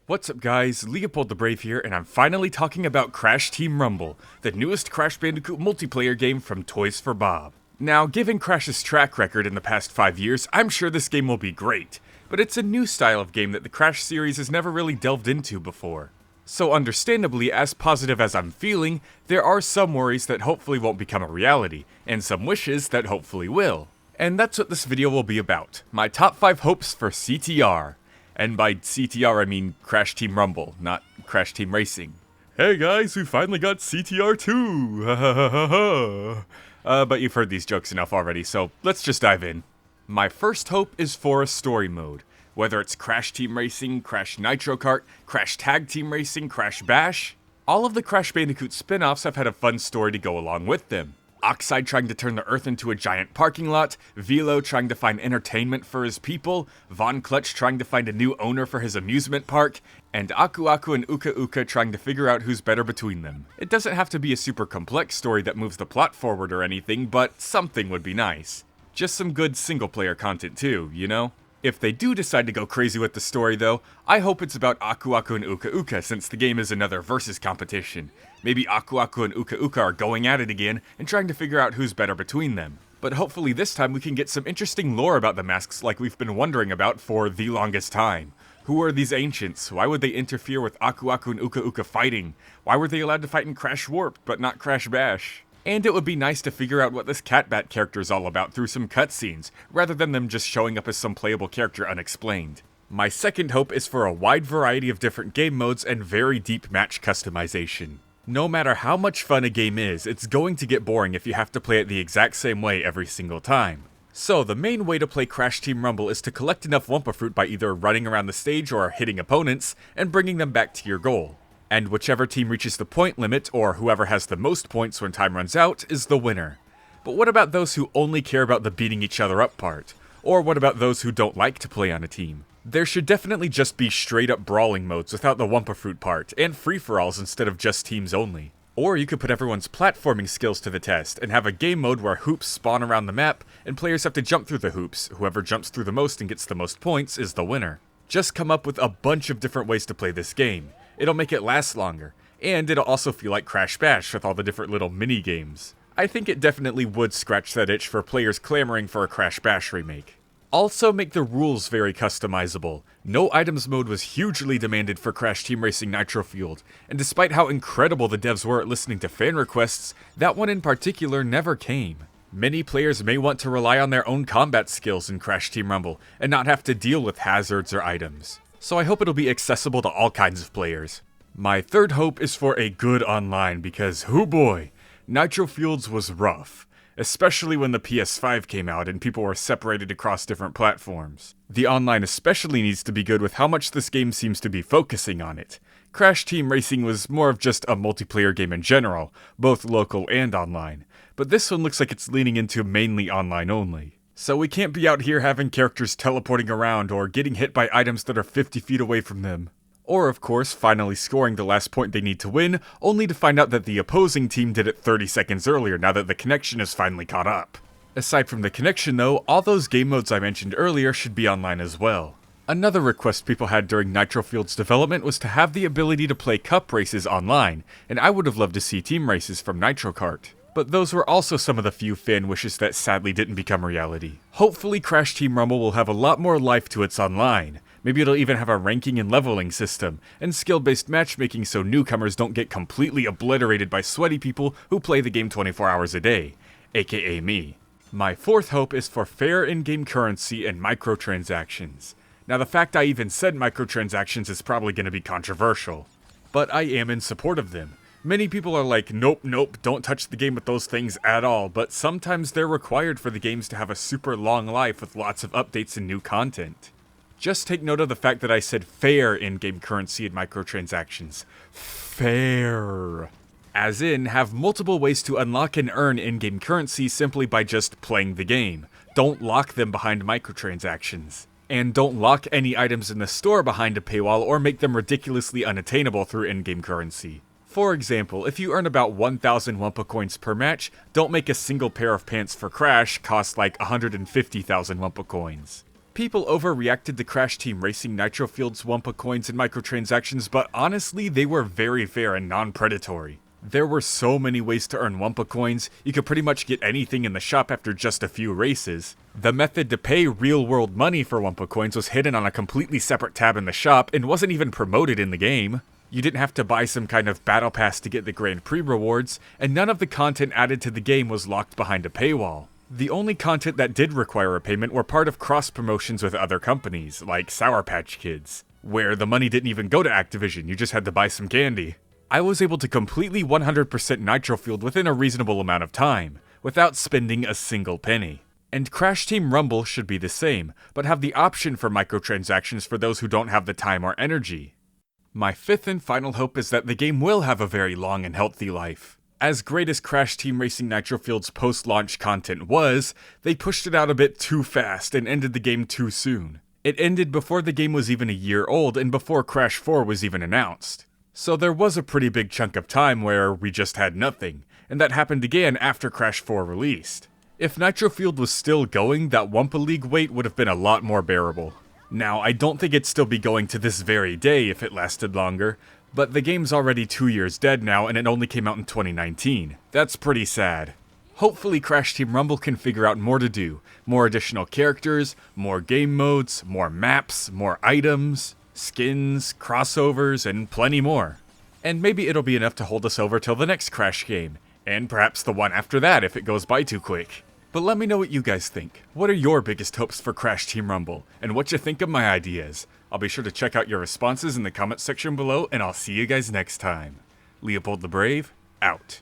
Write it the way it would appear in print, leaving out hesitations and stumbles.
What's up guys, LeopoldTheBrave here, and I'm finally talking about Crash Team Rumble, the newest Crash Bandicoot multiplayer game from Toys for Bob. Now, given Crash's track record in the past 5 years, I'm sure this game will be great, but it's a new style of game that the Crash series has never really delved into before. So understandably, as positive as I'm feeling, there are some worries that hopefully won't become a reality, and some wishes that hopefully will. And that's what this video will be about, my top 5 hopes for CTR. And by CTR, I mean Crash Team Rumble, not Crash Team Racing. Hey guys, we finally got CTR too! But you've heard these jokes enough already, so let's just dive in. My first hope is for a story mode. Whether it's Crash Team Racing, Crash Nitro Kart, Crash Tag Team Racing, Crash Bash, all of the Crash Bandicoot spin-offs have had a fun story to go along with them. Oxide trying to turn the Earth into a giant parking lot, Velo trying to find entertainment for his people, Von Clutch trying to find a new owner for his amusement park, and Aku Aku and Uka Uka trying to figure out who's better between them. It doesn't have to be a super complex story that moves the plot forward or anything, but something would be nice. Just some good single-player content too, you know? If they do decide to go crazy with the story though, I hope it's about Aku Aku and Uka Uka since the game is another versus competition. Maybe Aku Aku and Uka Uka are going at it again and trying to figure out who's better between them. But hopefully this time we can get some interesting lore about the masks like we've been wondering about for the longest time. Who are these ancients? Why would they interfere with Aku Aku and Uka Uka fighting? Why were they allowed to fight in Crash Warped but not Crash Bash? And it would be nice to figure out what this Catbat character is all about through some cutscenes, rather than them just showing up as some playable character unexplained. My second hope is for a wide variety of different game modes and very deep match customization. No matter how much fun a game is, it's going to get boring if you have to play it the exact same way every single time. So the main way to play Crash Team Rumble is to collect enough Wumpa Fruit by either running around the stage or hitting opponents, and bringing them back to your goal. And whichever team reaches the point limit, or whoever has the most points when time runs out, is the winner. But what about those who only care about the beating each other up part? Or what about those who don't like to play on a team? There should definitely just be straight up brawling modes without the Wumpa Fruit part, and free-for-alls instead of just teams only. Or you could put everyone's platforming skills to the test, and have a game mode where hoops spawn around the map, and players have to jump through the hoops. Whoever jumps through the most and gets the most points is the winner. Just come up with a bunch of different ways to play this game. It'll make it last longer, and it'll also feel like Crash Bash with all the different little mini-games. I think it definitely would scratch that itch for players clamoring for a Crash Bash remake. Also make the rules very customizable. No items mode was hugely demanded for Crash Team Racing Nitro Fueled, and despite how incredible the devs were at listening to fan requests, that one in particular never came. Many players may want to rely on their own combat skills in Crash Team Rumble, and not have to deal with hazards or items. So I hope it'll be accessible to all kinds of players. My third hope is for a good online because, hoo boy, Nitro Fueled was rough. Especially when the PS5 came out and people were separated across different platforms. The online especially needs to be good with how much this game seems to be focusing on it. Crash Team Racing was more of just a multiplayer game in general, both local and online, but this one looks like it's leaning into mainly online only. So we can't be out here having characters teleporting around or getting hit by items that are 50 feet away from them. Or of course, finally scoring the last point they need to win, only to find out that the opposing team did it 30 seconds earlier now that the connection is finally caught up. Aside from the connection though, all those game modes I mentioned earlier should be online as well. Another request people had during Nitro Fueled's development was to have the ability to play cup races online, and I would have loved to see team races from Nitro Kart. But those were also some of the few fan wishes that sadly didn't become reality. Hopefully Crash Team Rumble will have a lot more life to its online. Maybe it'll even have a ranking and leveling system, and skill-based matchmaking so newcomers don't get completely obliterated by sweaty people who play the game 24 hours a day, aka me. My fourth hope is for fair in-game currency and microtransactions. Now the fact I even said microtransactions is probably going to be controversial, but I am in support of them. Many people are like, nope, don't touch the game with those things at all, but sometimes they're required for the games to have a super long life with lots of updates and new content. Just take note of the fact that I said fair in-game currency and microtransactions. Fair. As in, have multiple ways to unlock and earn in-game currency simply by just playing the game. Don't lock them behind microtransactions. And don't lock any items in the store behind a paywall or make them ridiculously unattainable through in-game currency. For example, if you earn about 1,000 Wumpa coins per match, don't make a single pair of pants for Crash cost like 150,000 Wumpa coins. People overreacted to Crash Team Racing Nitro Field's Wumpa coins and microtransactions, but honestly, they were very fair and non-predatory. There were so many ways to earn Wumpa coins, you could pretty much get anything in the shop after just a few races. The method to pay real-world money for Wumpa coins was hidden on a completely separate tab in the shop and wasn't even promoted in the game. You didn't have to buy some kind of battle pass to get the Grand Prix rewards, and none of the content added to the game was locked behind a paywall. The only content that did require a payment were part of cross-promotions with other companies, like Sour Patch Kids, where the money didn't even go to Activision, you just had to buy some candy. I was able to completely 100% Nitro Fueled within a reasonable amount of time, without spending a single penny. And Crash Team Rumble should be the same, but have the option for microtransactions for those who don't have the time or energy. My fifth and final hope is that the game will have a very long and healthy life. As great as Crash Team Racing Nitro Field's post-launch content was, they pushed it out a bit too fast and ended the game too soon. It ended before the game was even a year old and before Crash 4 was even announced. So there was a pretty big chunk of time where we just had nothing, and that happened again after Crash 4 released. If Nitro Fueled was still going, that Wumpa League wait would have been a lot more bearable. Now, I don't think it'd still be going to this very day if it lasted longer, but the game's already 2 years dead now and it only came out in 2019. That's pretty sad. Hopefully Crash Team Rumble can figure out more to do. More additional characters, more game modes, more maps, more items, skins, crossovers, and plenty more. And maybe it'll be enough to hold us over till the next Crash game, and perhaps the one after that if it goes by too quick. But let me know what you guys think. What are your biggest hopes for Crash Team Rumble, and what you think of my ideas? I'll be sure to check out your responses in the comments section below, and I'll see you guys next time. LeopoldTheBrave, out.